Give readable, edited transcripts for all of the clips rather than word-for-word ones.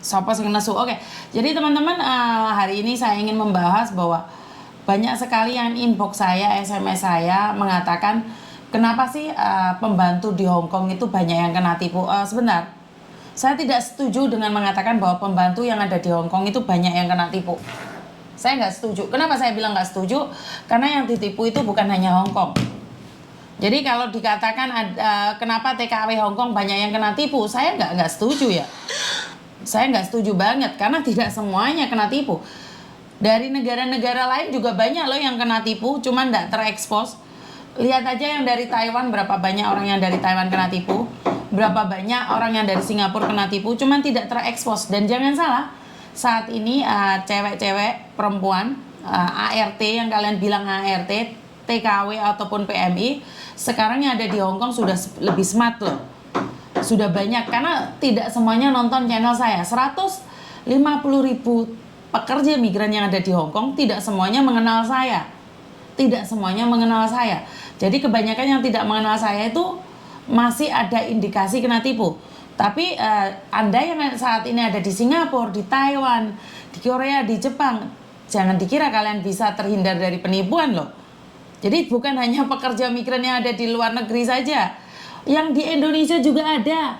Sopo sing nesu. Oke. Jadi teman-teman, hari ini saya ingin membahas bahwa banyak sekali yang inbox saya, SMS saya mengatakan kenapa sih pembantu di Hong Kong itu banyak yang kena tipu. Sebentar. Saya tidak setuju dengan mengatakan bahwa pembantu yang ada di Hong Kong itu banyak yang kena tipu. Saya nggak setuju. Kenapa saya bilang nggak setuju? Karena yang ditipu itu bukan hanya Hong Kong. Jadi kalau dikatakan kenapa TKW Hong Kong banyak yang kena tipu, saya nggak setuju ya. Saya nggak setuju banget karena tidak semuanya kena tipu. Dari negara-negara lain juga banyak loh yang kena tipu, cuman nggak terekspos. Lihat aja yang dari Taiwan, berapa banyak orang yang dari Taiwan kena tipu, berapa banyak orang yang dari Singapura kena tipu, cuman tidak terekspos. Dan jangan salah, saat ini cewek-cewek perempuan ART yang kalian bilang ART, TKW ataupun PMI, sekarang yang ada di Hong Kong sudah lebih smart loh. Sudah banyak, karena tidak semuanya nonton channel saya. 150.000 pekerja migran yang ada di Hong Kong tidak semuanya mengenal saya. Tidak semuanya mengenal saya. Jadi kebanyakan yang tidak mengenal saya itu masih ada indikasi kena tipu. Tapi Anda yang saat ini ada di Singapura, di Taiwan, di Korea, di Jepang, jangan dikira kalian bisa terhindar dari penipuan loh. Jadi bukan hanya pekerja migran yang ada di luar negeri saja, yang di Indonesia juga ada.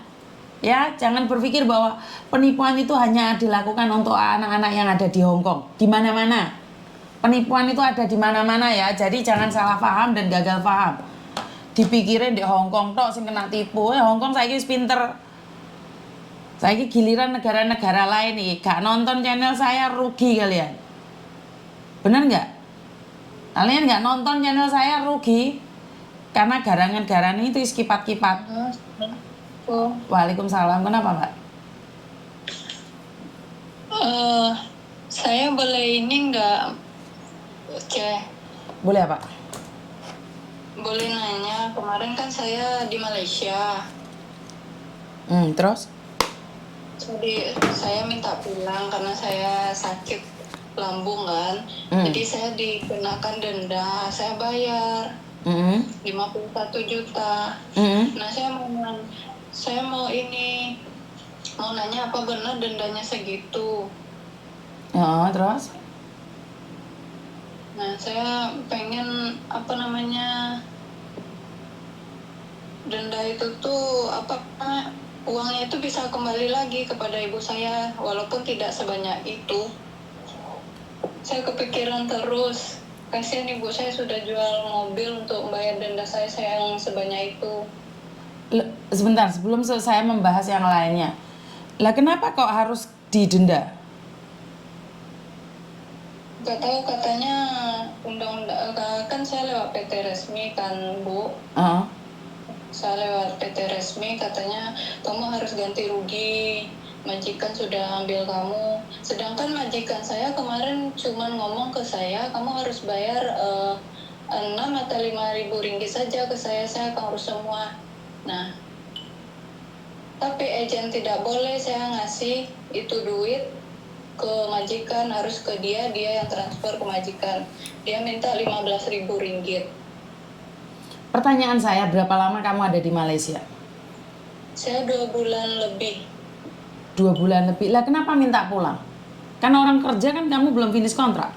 Ya, jangan berpikir bahwa penipuan itu hanya dilakukan untuk anak-anak yang ada di Hong Kong. Di mana-mana. Penipuan itu ada di mana-mana ya. Jadi jangan salah paham dan gagal paham. Dipikirin di Hong Kong tok sing kena tipu. Hong Kong saiki wis pinter. Saiki giliran negara-negara lain nih, gak nonton channel saya rugi kalian. Bener nggak? Kalian nggak nonton channel saya rugi. Karena garangan-garangan itu kipat-kipat. Waalaikumsalam. Kenapa, Mbak? Saya boleh ini nggak? Oke. Boleh apa? Boleh nanya, kemarin kan saya di Malaysia. Terus? Jadi saya minta pulang karena saya sakit lambung kan. Jadi saya dikenakan denda, saya bayar 51 juta. Nah saya mau nanya apa benar dendanya segitu. Terus? Nah saya pengen denda itu tuh uangnya itu bisa kembali lagi kepada ibu saya walaupun tidak sebanyak itu. Saya kepikiran terus, kasihan ibu saya sudah jual mobil untuk membayar denda saya yang sebanyak itu. Sebentar, sebelum saya membahas yang lainnya, lah kenapa kok harus didenda? Gak tahu, katanya undang-undang kan saya lewat PT resmi kan Bu. Saya lewat PT resmi, katanya kamu harus ganti rugi, majikan sudah ambil kamu. Sedangkan majikan saya kemarin cuma ngomong ke saya, kamu harus bayar 6 atau 5.000 ringgit saja ke saya akan urus semua. Nah, tapi agen tidak boleh saya ngasih itu duit ke majikan, harus ke dia yang transfer ke majikan. Dia minta 15.000 ringgit. Pertanyaan saya, berapa lama kamu ada di Malaysia? Saya 2 bulan lebih. 2 bulan lebih. Lah kenapa minta pulang? Kan orang kerja kan, kamu belum finish kontrak.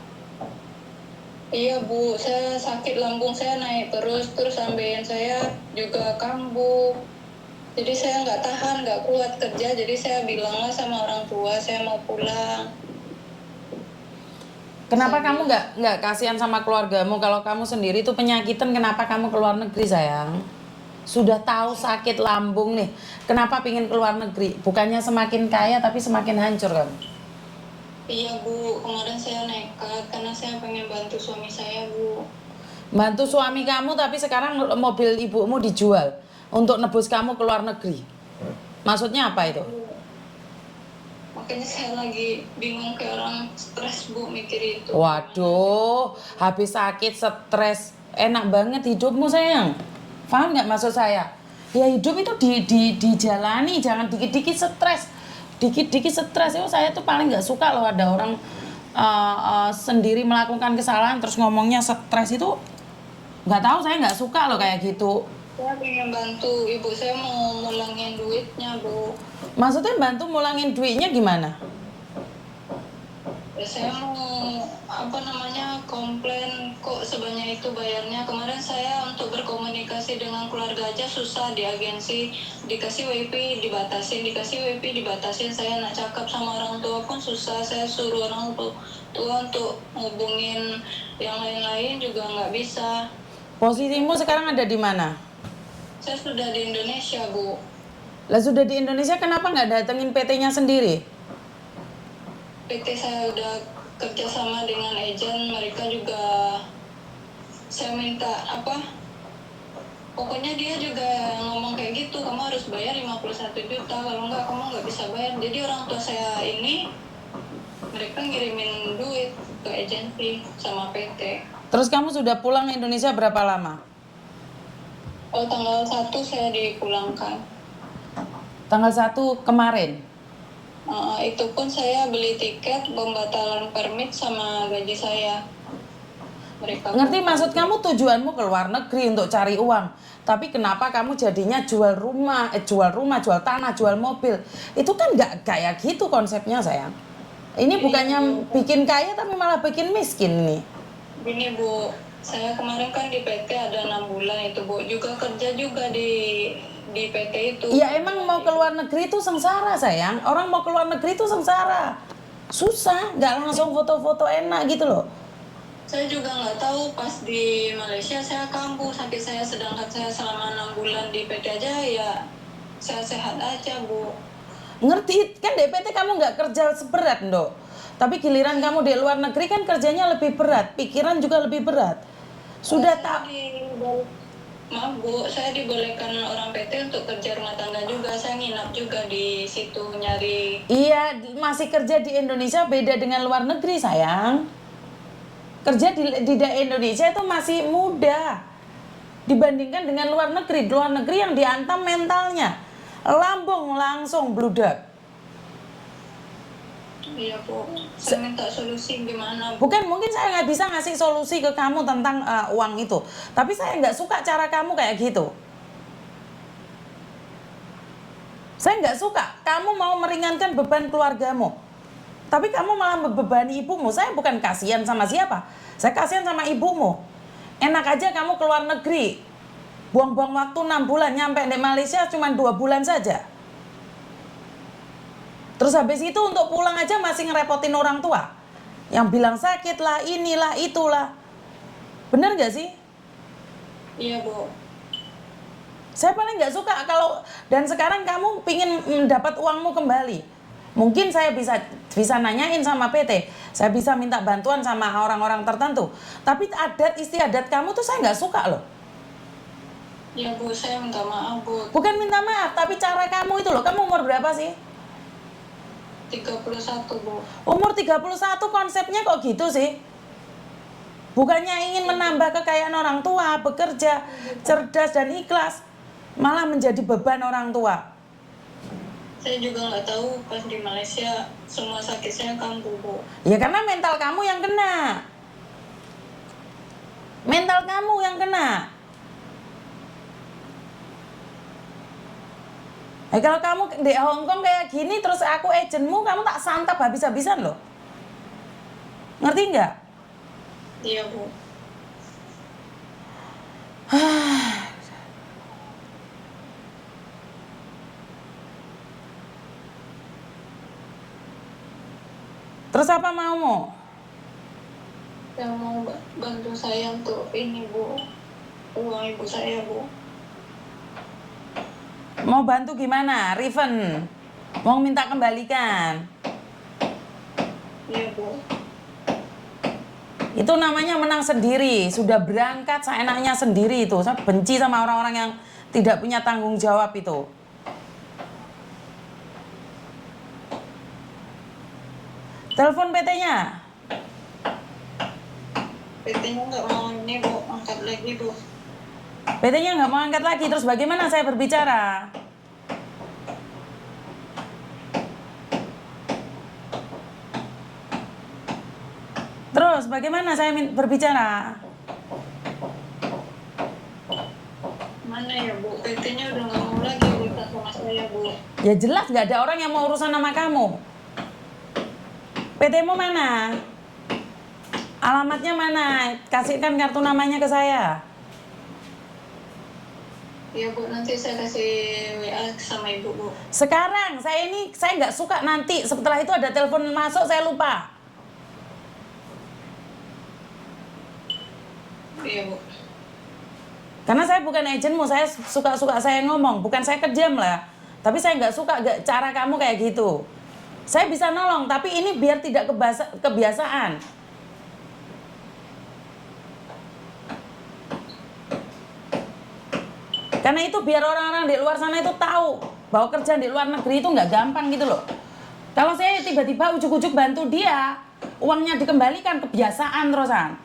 Iya Bu, saya sakit lambung saya naik terus ambeien saya juga kambuh. Jadi saya nggak tahan, nggak kuat kerja. Jadi saya bilanglah sama orang tua saya mau pulang. Kenapa kamu nggak kasihan sama keluargamu? Kalau kamu sendiri tuh penyakitan, kenapa kamu keluar negeri sayang? Sudah tahu sakit lambung nih, kenapa pingin keluar negeri? Bukannya semakin kaya tapi semakin hancur kamu. Iya Bu, kemarin saya nekat karena saya pengen bantu suami saya Bu. Bantu suami kamu tapi sekarang mobil ibumu dijual untuk nebus kamu keluar negeri. Maksudnya apa itu? Makanya saya lagi bingung, kayak orang stres Bu mikir itu. Waduh, habis sakit stres, enak banget hidupmu sayang. Paham nggak maksud saya? Ya hidup itu dijalani, jangan dikit-dikit stres. Dikit-dikit stres itu saya tuh paling nggak suka loh ada orang sendiri melakukan kesalahan terus ngomongnya stres itu. Nggak tahu, saya nggak suka loh kayak gitu. Saya pengen bantu ibu saya mau mulangin duitnya, Bu. Maksudnya bantu mulangin duitnya gimana? Ya, saya mau apa namanya komplain kok sebanyak itu bayarnya. Kemarin saya untuk berkomunikasi dengan keluarga aja susah di agensi, dikasih WiFi dibatasin, dikasih WiFi dibatasin. Saya nak cakap sama orang tua pun susah. Saya suruh orang tua untuk hubungin yang lain-lain juga nggak bisa. Posisimu sekarang ada di mana? Saya sudah di Indonesia, Bu. Lah sudah di Indonesia, kenapa nggak datengin PT-nya sendiri? PT saya udah kerjasama dengan agen, mereka juga saya minta apa? Pokoknya dia juga ngomong kayak gitu, kamu harus bayar 51 juta, kalau enggak kamu nggak bisa bayar. Jadi orang tua saya ini mereka ngirimin duit ke agensi sama PT. Terus kamu sudah pulang Indonesia berapa lama? Oh, tanggal 1 saya dipulangkan. Tanggal 1 kemarin. Itu pun saya beli tiket, pembatalan permit sama gaji saya. Mereka Ngerti maksud kamu, tujuanmu ke luar negeri untuk cari uang. Tapi kenapa kamu jadinya jual rumah, jual tanah, jual mobil? Itu kan nggak kayak gitu konsepnya, sayang. Ini bukannya bikin kaya tapi malah bikin miskin ini. Gini, Bu, saya kemarin kan di PT ada 6 bulan itu, Bu. Juga kerja juga di PT itu. Ya emang mau ke luar negeri itu sengsara, sayang. Orang mau ke luar negeri itu sengsara. Susah, nggak langsung foto-foto enak gitu loh. Saya juga nggak tahu, pas di Malaysia saya kambuh sakit saya, sedangkan saya selama 6 bulan di PT aja ya saya sehat aja, Bu. Ngerti kan, DPT kamu nggak kerja seberat, Ndok. Tapi giliran kamu di luar negeri kan kerjanya lebih berat, pikiran juga lebih berat. Sudah tak. Maaf, Bu, saya dibolehkan orang PT untuk kerja rumah tangga juga. Saya nginap juga di situ nyari. Iya, masih kerja di Indonesia beda dengan luar negeri, sayang. Kerja di Indonesia itu masih mudah dibandingkan dengan luar negeri. Di luar negeri yang diantam mentalnya, lambung langsung bludak. Iya, Bu. Saya minta solusi gimana, Bu? Bukan, mungkin saya nggak bisa ngasih solusi ke kamu tentang uang itu. Tapi saya nggak suka cara kamu kayak gitu. Saya nggak suka kamu mau meringankan beban keluargamu. Tapi kamu malah membebani ibumu. Saya bukan kasihan sama siapa. Saya kasihan sama ibumu. Enak aja kamu keluar negeri. Buang-buang waktu 6 bulan, nyampe di Malaysia cuma 2 bulan saja. Terus habis itu untuk pulang aja masih ngerepotin orang tua. Yang bilang sakit lah, inilah, itulah. Bener gak sih? Iya, Bu. Saya paling nggak suka kalau, dan sekarang kamu pingin mendapat uangmu kembali. Mungkin saya bisa nanyain sama PT, saya bisa minta bantuan sama orang-orang tertentu. Tapi adat istiadat kamu tuh saya nggak suka loh. Iya, Bu, saya minta maaf, Bu. Bukan minta maaf, tapi cara kamu itu loh. Kamu umur berapa sih? 31, Bu. Umur 31 konsepnya kok gitu sih? Bukannya ingin menambah kekayaan orang tua, bekerja, cerdas dan ikhlas, malah menjadi beban orang tua. Saya juga nggak tahu, pas di Malaysia semua sakit saya kambuh, Bu. Ya karena mental kamu yang kena. Mental kamu yang kena. Kalau kamu di Hong Kong kayak gini, terus aku agenmu, kamu tak santap habis-habisan loh. Ngerti nggak? Iya, Bu. Terus apa maumu? Yang mau bantu saya untuk ini, Bu. Uang ibu saya, Bu. Mau bantu gimana? Refund? Mau minta kembalikan? Iya, Bu. Itu namanya menang sendiri. Sudah berangkat seenaknya sendiri itu. Saya benci sama orang-orang yang tidak punya tanggung jawab itu. Telepon PT-nya. PT-nya nggak mau ini, Bu. Angkat lagi, Bu. PT-nya nggak mau angkat lagi. Terus bagaimana saya berbicara? Terus bagaimana saya berbicara? Mana gimana ya Bu? PT-nya udah nggak mau lagi urusan sama saya Bu. Ya jelas nggak ada orang yang mau urusan sama kamu. PT-mu mana? Alamatnya mana? Kasihkan kartu namanya ke saya. Ya Bu, nanti saya kasih WA sama Ibu Bu. Sekarang saya nggak suka nanti setelah itu ada telepon masuk saya lupa. Iya Bu. Karena saya bukan agenmu, saya suka-suka saya ngomong, bukan saya kejam lah. Tapi saya nggak suka cara kamu kayak gitu. Saya bisa nolong, tapi ini biar tidak kebiasaan. Karena itu biar orang-orang di luar sana itu tahu bahwa kerjaan di luar negeri itu nggak gampang gitu loh. Kalau saya tiba-tiba ujuk-ujuk bantu dia, uangnya dikembalikan, kebiasaan terusan.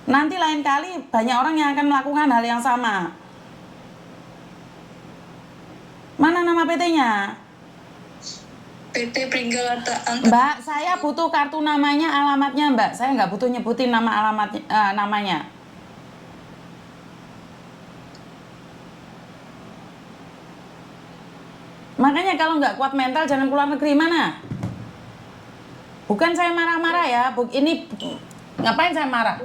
Nanti lain kali banyak orang yang akan melakukan hal yang sama. Mana nama PT-nya? PT Pringgal Mbak, saya butuh kartu namanya, alamatnya Mbak. Saya nggak butuh nyebutin nama alamatnya, namanya. Makanya kalau nggak kuat mental jangan keluar negeri. Mana? Bukan saya marah-marah ya, ini ngapain saya marah?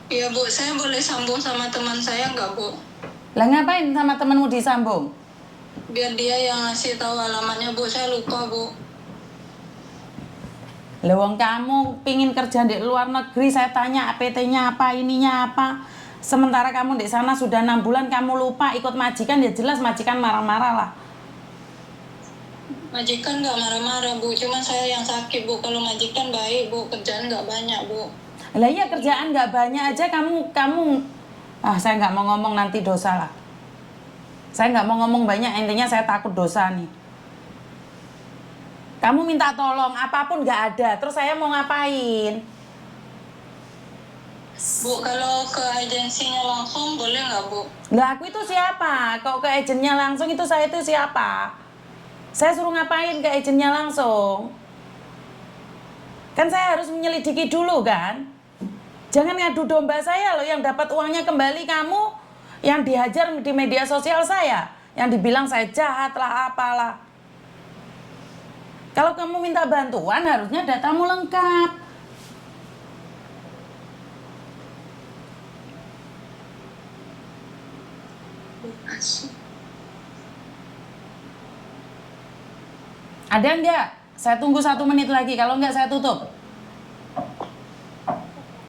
Iya Bu, saya boleh sambung sama teman saya nggak Bu? Lah ngapain sama temenmu disambung? Biar dia yang ngasih tahu alamatnya Bu, saya lupa Bu. Lewong kamu pingin kerja di luar negeri, saya tanya PT-nya apa, ininya apa. Sementara kamu di sana sudah 6 bulan kamu lupa ikut majikan, ya jelas majikan marah-marah lah. Majikan nggak marah-marah Bu, cuman saya yang sakit Bu. Kalau majikan baik Bu, kerjaan nggak banyak Bu. Lah iya kerjaan nggak banyak aja kamu saya nggak mau ngomong nanti dosa lah. Saya nggak mau ngomong banyak, intinya saya takut dosa nih. Kamu minta tolong apapun nggak ada, terus saya mau ngapain? Bu, kalau ke agensinya langsung boleh nggak Bu? Lah aku itu siapa? Kok ke agennya langsung itu saya itu siapa? Saya suruh ngapain ke agennya langsung? Kan saya harus menyelidiki dulu kan? Jangan ngadu domba saya loh, yang dapat uangnya kembali kamu, yang dihajar di media sosial saya, yang dibilang saya jahat lah apalah. Kalau kamu minta bantuan harusnya datamu lengkap. Ada enggak? Saya tunggu 1 menit lagi, kalau enggak saya tutup.